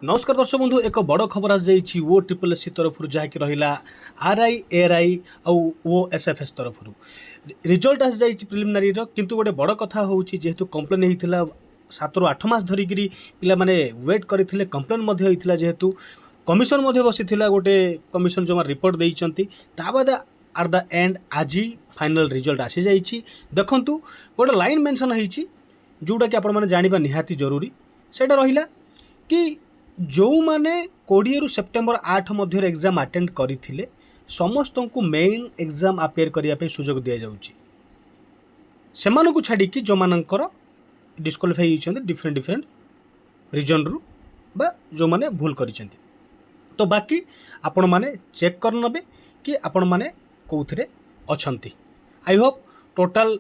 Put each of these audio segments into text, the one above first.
नमस्कार दर्शक बंधु एक बड़ खबर आज जाइए ओ ट्रिपल एस तरफ जहाँकि रहा आरआई एआरआई ओ एसएफएस तरफ रिजल्ट आज जाइए प्रिलिमिनारी किंतु गोटे बड़ कथा हूँ जेहेतु कंप्लेन होता 7 ରୁ 8 मास धरिकी पिला माने वेट करते कंप्लेन होता जेहेतु कमिशन बसी गोटे कमिशन जो रिपोर्ट देती बाद आट द एंड आज फाइनल रिजल्ट आसी जाइए देखूँ गोटे लाइन मेंशन होती जोटा कि आपण मैंने जाना निहाती जरूरी सेटा रहा कि जो माने 20 ରୁ सेप्टेम्बर 8 मध्य एग्जाम अटेंड करते समस्त को मेन एग्जाम अपेयर करने सुजोग दि जाऊँगी से छाड़ी जो मानकर डिस्क्वालिफाई होती डिफरेंट डिफरेंट रिजन रु बा जो माने भूल कर तो बाकी आपण माने चेक कर नबे कि आपण माने कौथिरे अछंती। आई होप टोटाल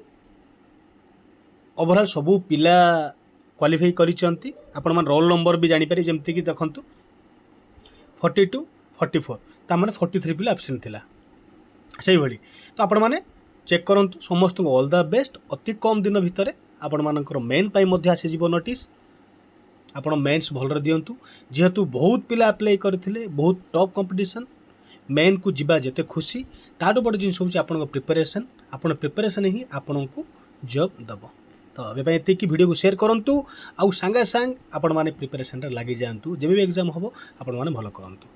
ओवरऑल सबू पिला क्वालिफाई करिसेंती आपण मान रोल नंबर भी जानि पारे जेमति कि देखंतु 42 44 ता माने 43 पिला एब्सेंट थिला सही भली तो आपण माने चेक करंतु समस्त को ऑल द बेस्ट अति कम दिन भितरे आपण मानकर मेन पाई मध्ये आसी जीवो नोटिस आपण मेन्स भलरे दियंतु जेहेतु बहुत पिला अप्लाई करथिले बहुत टफ कंपटीशन मेन को जीवा जेते खुशी ताडो बड़ जिन सब आपण प्रिपरेशन आपण प्रिपरेशन ही आपण को जॉब दबो तो अबे एतिक वीडियो को शेयर करंतु आउ सांगे सांग आपण माने प्रिपरेशन रे लागि जांतु जेबे भी एग्जाम हबो आपण माने भलो करंतु।